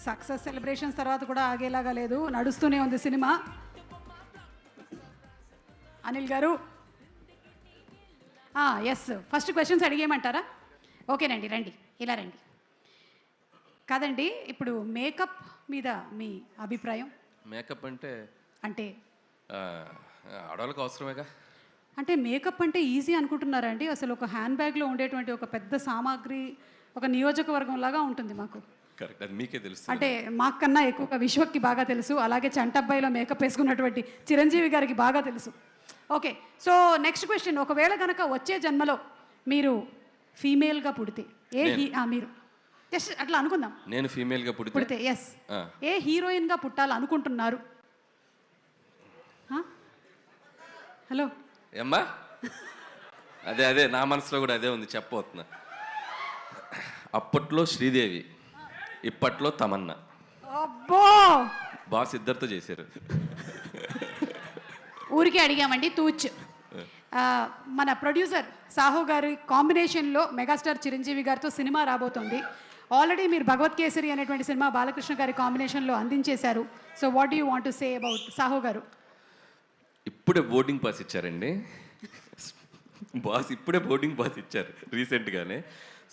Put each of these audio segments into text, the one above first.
Success celebrations తర్వాత కూడా ఆగేలాగా లేదు, నడుస్తూనే ఉంది సినిమా. అనిల్ గారు, ఎస్, ఫస్ట్ క్వశ్చన్స్ అడిగేయమంటారా? ఓకేనండి, రండి, ఇలా రండి. కాదండి, ఇప్పుడు మేకప్ మీద మీ అభిప్రాయం? మేకప్ అంటే అంటే ఆడవాళ్ళకి అవసరమేగా. అంటే మేకప్ అంటే ఈజీ అనుకుంటున్నారా అండి? అసలు ఒక హ్యాండ్ బ్యాగ్లో ఉండేటువంటి ఒక పెద్ద సామాగ్రి ఒక నియోజకవర్గం లాగా ఉంటుంది మాకు. కరెక్ట్, అది మీకే తెలుసు. అంటే మాకన్నా ఎక్కువగా విశ్వక్కి బాగా తెలుసు, అలాగే చంటబ్బాయిలో మేకప్ వేసుకున్నటువంటి చిరంజీవి గారికి బాగా తెలుసు. ఓకే, సో నెక్స్ట్ క్వశ్చన్, ఒకవేళ కనుక వచ్చే జన్మలో మీరు ఫీమేల్గా పుడితే మీరు జస్ట్ అట్లా అనుకుందాం, నేను ఫీమేల్గా పుడితే ఎస్, ఏ హీరోయిన్గా పుట్టాలనుకుంటున్నారు? హలో ఏమ్మా, అదే నా మనసులో కూడా అదే ఉంది, చెప్పబోతున్నా. అప్పట్లో శ్రీదేవి, ఇప్పట్లో తమన్నా. అబ్బో, బాస్ ఇద్దరితో చేశారు. ఊరికే అడిగామండి, తూచ్. మన ప్రొడ్యూసర్ సాహు గారి కాంబినేషన్లో మెగాస్టార్ చిరంజీవి గారితో సినిమా రాబోతోంది. ఆల్రెడీ మీరు భగవత్ కేసరి అనేటువంటి సినిమా బాలకృష్ణ గారి కాంబినేషన్లో అందించేశారు. So what do you want to say about Sahu గారు? ఇప్పుడే బోర్డింగ్ పాస్ ఇచ్చారండి బాస్, ఇప్పుడే బోర్డింగ్ పాస్ ఇచ్చారు రీసెంట్గానే.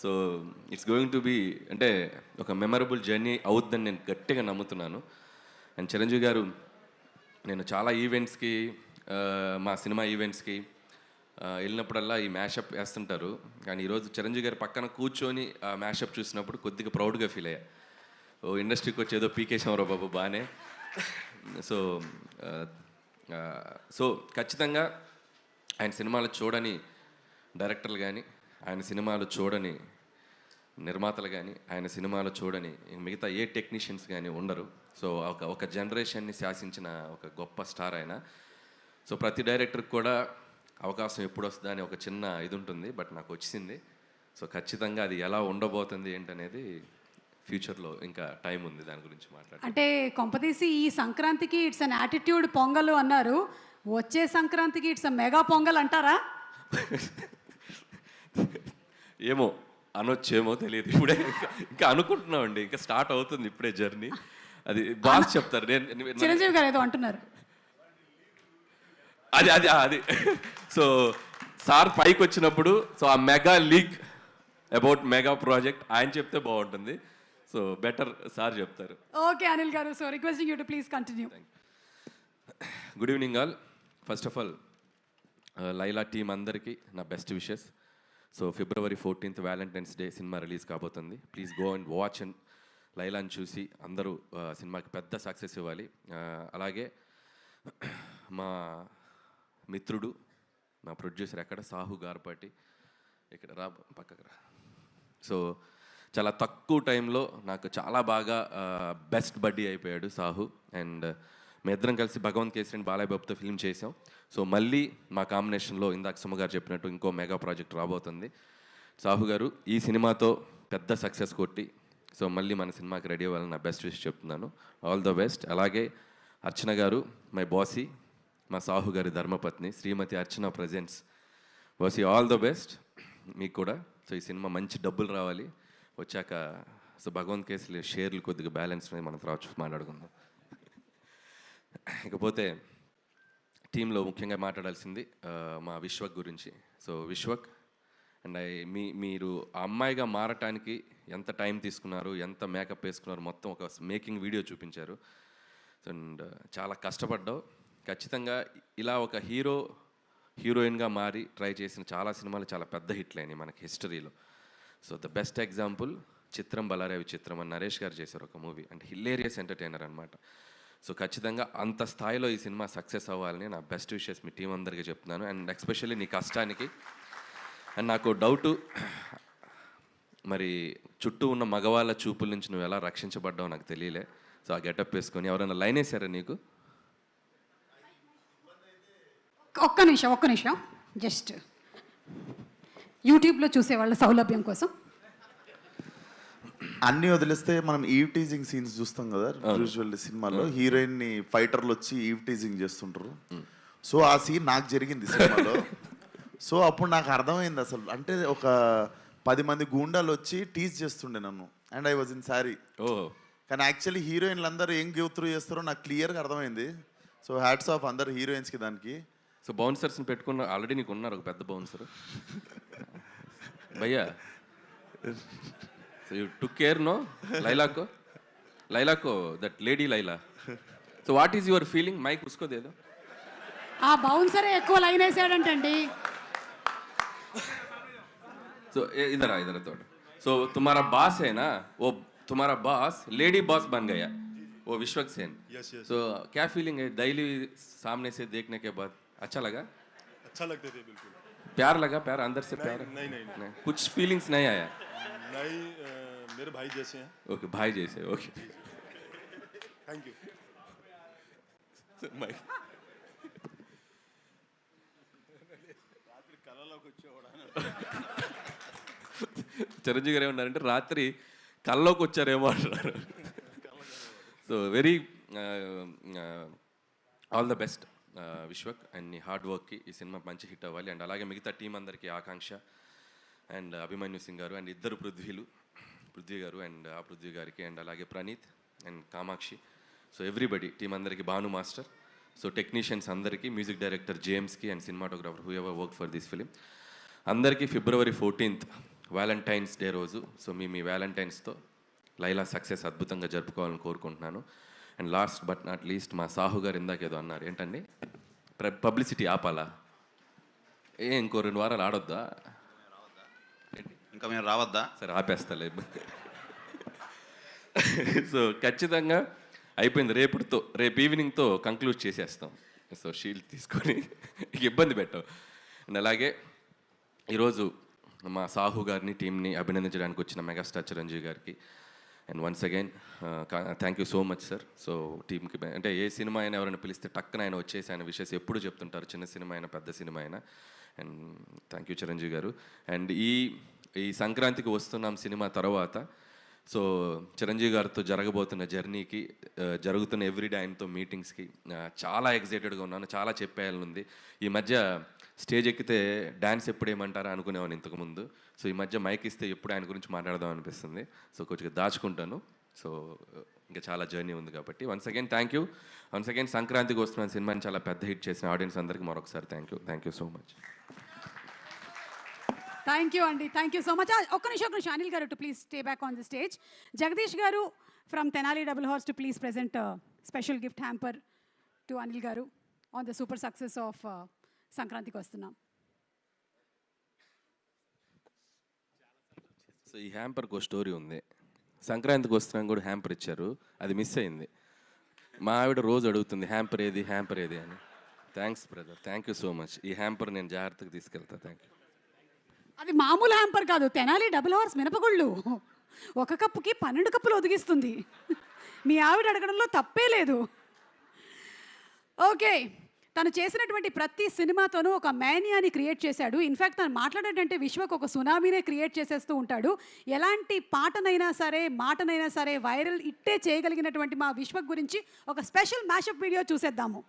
So it's going to be అంటే ఒక మెమరబుల్ జర్నీ అవుతుందని నేను గట్టిగా నమ్ముతున్నాను. అండ్ చిరంజీవి గారు, నేను చాలా ఈవెంట్స్కి, మా సినిమా ఈవెంట్స్కి వెళ్ళినప్పుడల్లా ఈ మ్యాషప్ వేస్తుంటారు. కానీ ఈరోజు చిరంజీవి గారి పక్కన కూర్చొని ఆ మ్యాషప్ చూసినప్పుడు కొద్దిగా ప్రౌడ్గా ఫీల్ అయ్యా. ఓ ఇండస్ట్రీకి వచ్చేదో పీకేశామరా బాబు బాగానే. సో ఖచ్చితంగా ఆయన సినిమాలు చూడని డైరెక్టర్లు కానీ, ఆయన సినిమాలు చూడని నిర్మాతలు కానీ, ఆయన సినిమాలు చూడని మిగతా ఏ టెక్నీషియన్స్ కానీ ఉండరు. సో ఒక జనరేషన్ని శాసించిన ఒక గొప్ప స్టార్ ఆయన. సో ప్రతి డైరెక్టర్కి కూడా అవకాశం ఎప్పుడు వస్తుందా అని ఒక చిన్న ఇది ఉంటుంది, బట్ నాకు వచ్చింది. సో ఖచ్చితంగా అది ఎలా ఉండబోతుంది ఏంటనేది ఫ్యూచర్లో ఇంకా టైం ఉంది దాని గురించి మాట్లాడాలి. అంటే కొంపతీసి ఈ సంక్రాంతికి ఇట్స్ అన్ యాటిట్యూడ్ పొంగల్ అన్నారు, వచ్చే సంక్రాంతికి ఇట్స్ అ మెగా పొంగల్ అంటారా? ఏమో అనొచ్చేమో తెలియదు, ఇప్పుడే ఇంకా అనుకుంటున్నామండి, ఇంకా స్టార్ట్ అవుతుంది ఇప్పుడే జర్నీ. అది బాగా చెప్తారు. చిరంజీవి గారు ఏదో అంటున్నారు, అది సో సార్ పైకి వచ్చినప్పుడు సో ఆ mega leak about mega project ఆయన చెప్తే బాగుంటుంది. సో బెటర్ సార్ చెప్తారు. ఓకే అనిల్ గారు, so requesting you to please continue. Good evening all. First of all Laila team అందరికీ నా best wishes. So February 14th Valentine's day cinema release కాబోతుంది. Please go and watch and లైలాని చూసి అందరూ సినిమాకి పెద్ద సక్సెస్ ఇవ్వాలి. అలాగే మా మిత్రుడు, మా ప్రొడ్యూసర్ ఎక్కడ, సాహు గార్పాటి, ఇక్కడ రా పక్కకు రా. సో చాలా తక్కువ టైంలో నాకు చాలా బాగా బెస్ట్ బడ్డీ అయిపోయాడు సాహు. అండ్ మీ ఇద్దరం కలిసి భగవంత్ కేసరి అండ్ బాలయ్య బాబుతో ఫిల్మ్ చేసాం. సో మళ్ళీ మా కాంబినేషన్లో ఇందాక సుమ గారు చెప్పినట్టు ఇంకో మెగా ప్రాజెక్ట్ రాబోతుంది. సాహు గారు ఈ సినిమాతో పెద్ద సక్సెస్ కొట్టి సో మళ్ళీ మన సినిమాకి రెడీ అవ్వాలని నా బెస్ట్ విష్ చెప్తున్నాను. All the best. అలాగే అర్చన గారు, మై బాసీ, మా సాహు గారి ధర్మపత్ని Shrimati Archana presents. Bossy, all the best మీకు కూడా. సో ఈ సినిమా మంచి డబ్బులు రావాలి, వచ్చాక సో భగవంత్ కేసులు షేర్లు కొద్దిగా బ్యాలెన్స్ మనం తర్వాత మాట్లాడుకుందాం. ఇకపోతే టీంలో ముఖ్యంగా మాట్లాడాల్సింది మా విశ్వక్ గురించి. సో విశ్వక్ అండ్ మీరు ఆ అమ్మాయిగా మారటానికి ఎంత టైం తీసుకున్నారు, ఎంత మేకప్ వేసుకున్నారు, మొత్తం ఒక మేకింగ్ వీడియో చూపించారు. అండ్ చాలా కష్టపడ్డావు. ఖచ్చితంగా ఇలా ఒక హీరోయిన్గా మారి ట్రై చేసిన చాలా సినిమాలు చాలా పెద్ద హిట్లు అయినాయి మనకి హిస్టరీలో. సో ద బెస్ట్ ఎగ్జాంపుల్ చిత్రం బలారే విచిత్రం అని నరేష్ గారు చేశారు ఒక మూవీ, అంటే హిలేరియస్ ఎంటర్టైనర్ అనమాట. సో ఖచ్చితంగా అంత స్థాయిలో ఈ సినిమా సక్సెస్ అవ్వాలని నా బెస్ట్ విషెస్ మీ టీం అందరికీ చెప్తున్నాను. అండ్ ఎస్పెషల్లీ నీ కష్టానికి. అండ్ నాకు డౌటు, మరి చుట్టూ ఉన్న మగవాళ్ళ చూపుల నుంచి నువ్వు ఎలా రక్షించబడ్డావు నాకు తెలియలే. సో ఆ గెటప్ వేసుకొని ఎవరైనా లైన్ వేసారా నీకు? ఒక్క నిమిషం జస్ట్ యూట్యూబ్లో చూసేవాళ్ళ సౌలభ్యం కోసం అన్ని వదిలేస్తే మనం ఈవ్ టీజింగ్ సీన్స్ చూస్తాం కదా యూజువల్లీ సినిమాలో. హీరోయిన్ ని ఫైటర్లు వచ్చి ఈవ్ టీజింగ్ చేస్తుంటారు. సో ఆ సీన్ నాకు జరిగింది సినిమాలో. సో అప్పుడు నాకు అర్థమైంది అసలు, అంటే ఒక 10 మంది గూండాలు వచ్చి టీజ్ చేస్తుండే నన్ను, and I was in sari. కానీ యాక్చువల్లీ హీరోయిన్లు అందరూ ఏం గివ్ త్రూ చేస్తారో నాకు క్లియర్గా అర్థమైంది. సో హ్యాట్స్ ఆఫ్ అందరు హీరోయిన్స్కి దానికి. సో బౌన్సర్స్ని పెట్టుకున్న ఆల్రెడీ నీకు ఉన్నారు ఒక పెద్ద బౌన్సర్ భయ్యా. So you took care no లైలాకో that lady Laila. So what is your feeling? Mike ఉసుకోదేదో. ఆ బౌన్సరే ఎక్కువ లైన్ వేసాడంటండి. సో इधर थोड़ा. सो तुम्हारा बॉस है ना, वो तुम्हारा बॉस लेडी बॉस बन गया, वो विश्वक सेन. सो क्या फीलिंग है डेली सामने से देखने के बाद? अच्छा लगा? अच्छा लगते थे बिल्कुल. प्यार लगा? प्यार अंदर से प्यार? नहीं. कुछ फीलिंग्स नहीं आया? नहीं, मेरे भाई जैसे हैं. ओके, भाई जैसे. Okay, thank you. Mike Chiranjeevi garu ఏమన్నారంటే రాత్రి కల్లోకి వచ్చారేమో అంటున్నారు. So very all the best Vishwak and నీ హార్డ్ వర్క్కి ఈ సినిమా మంచి హిట్ అవ్వాలి. అండ్ అలాగే మిగతా టీం అందరికీ ఆకాంక్ష అండ్ అభిమన్యు సింగ్ గారు అండ్ ఇద్దరు పృథ్వీ గారు అండ్ ఆ పృథ్వీ గారికి అండ్ అలాగే Praneeth and Kamakshi. So everybody team అందరికీ, భాను మాస్టర్, సో టెక్నీషియన్స్ అందరికీ, మ్యూజిక్ డైరెక్టర్ జేమ్స్కి and cinematographer who ever work for this film అందరికీ February 14th వ్యాలంటైన్స్ డే రోజు. సో మీ వ్యాలంటైన్స్తో లైలా సక్సెస్ అద్భుతంగా జరుపుకోవాలని కోరుకుంటున్నాను. And last but not least మా సాహు గారు ఇందాక ఏదో అన్నారు, ఏంటండి పబ్లిసిటీ ఆపాలా? ఇంకో 2 వారాలు ఆడొద్దా? ఇంకా మేము రావద్దా? సరే ఆపేస్తలే. సో ఖచ్చితంగా అయిపోయింది. రేపు ఈవినింగ్తో కంక్లూడ్ చేసేస్తాం. సో షీల్డ్ తీసుకొని ఇబ్బంది పెట్టాం. అండ్ అలాగే ఈరోజు మా సాహు గారిని, టీంని అభినందించడానికి వచ్చిన మెగాస్టార్ చిరంజీవి గారికి and once again thank you so much sir. So టీంకి అంటే ఏ సినిమా అయినా ఎవరైనా పిలిస్తే టక్కున ఆయన వచ్చేసి ఆయన విషయస్ ఎప్పుడు చెప్తుంటారు, చిన్న సినిమా అయినా పెద్ద సినిమా అయినా. అండ్ థ్యాంక్ యూ చిరంజీవి గారు. అండ్ ఈ సంక్రాంతికి వస్తున్నాం సినిమా తర్వాత సో చిరంజీవి గారితో జరగబోతున్న జర్నీకి, జరుగుతున్న ఎవ్రీడే ఆయనతో మీటింగ్స్కి చాలా ఎక్సైటెడ్గా ఉన్నాను. చాలా చెప్పేయాలనుంది. ఈ మధ్య స్టేజ్ ఎక్కితే డ్యాన్స్ ఎప్పుడు ఏమంటారా అనుకునేవాను ఇంతకుముందు. సో ఈ మధ్య మైక్ ఇస్తే ఎప్పుడు ఆయన గురించి మాట్లాడదాం అనిపిస్తుంది. సో కొంచెం దాచుకుంటాను. సో ఇంకా చాలా జర్నీ ఉంది కాబట్టి once again thank you. Once again సంక్రాంతికి వస్తున్న సినిమాని చాలా పెద్ద హిట్ చేసిన ఆడియన్స్ అందరికీ మరొకసారి thank you so much. Thank you అండి, థ్యాంక్ యూ సో మచ్. ఒక్క నిమిషం అనిల్ గారు to please stay back on the stage. Jagadish గారు from Tenali double horse to please present special gift hamper to Anil గారు on the super success of సంక్రాంతికి వస్తున్నాం. So ఈ హ్యాంపర్కి ఒక స్టోరీ ఉంది. సంక్రాంతికి వస్తున్నాం కూడా హ్యాంపర్ ఇచ్చారు, అది మిస్ అయింది. మా ఆవిడ రోజు అడుగుతుంది హ్యాంపర్ ఏది అని. Thanks brother, thank you so much. ఈ హ్యాంపర్ నేను జాగ్రత్తగా తీసుకెళ్తా. Thank you. అది మామూలు హ్యాంపర్ కాదు, తెనాలి డబుల్ హార్స్ మినపగుళ్ళు. 1 కప్పుకి 12 కప్పులు ఒదిగిస్తుంది. మీ ఆవిడ అడగడంలో తప్పే లేదు. ఓకే, తను చేసినటువంటి ప్రతి సినిమాతోనూ ఒక మేనియాని క్రియేట్ చేశాడు. ఇన్ఫ్యాక్ట్ తను మాట్లాడేటంటే విశ్వకు ఒక సునామీనే క్రియేట్ చేసేస్తూ ఉంటాడు. ఎలాంటి పాటనైనా సరే, మాటనైనా సరే వైరల్ ఇట్టే చేయగలిగినటువంటి మా విశ్వక్ గురించి ఒక స్పెషల్ మ్యాషప్ వీడియో చూసేద్దాము.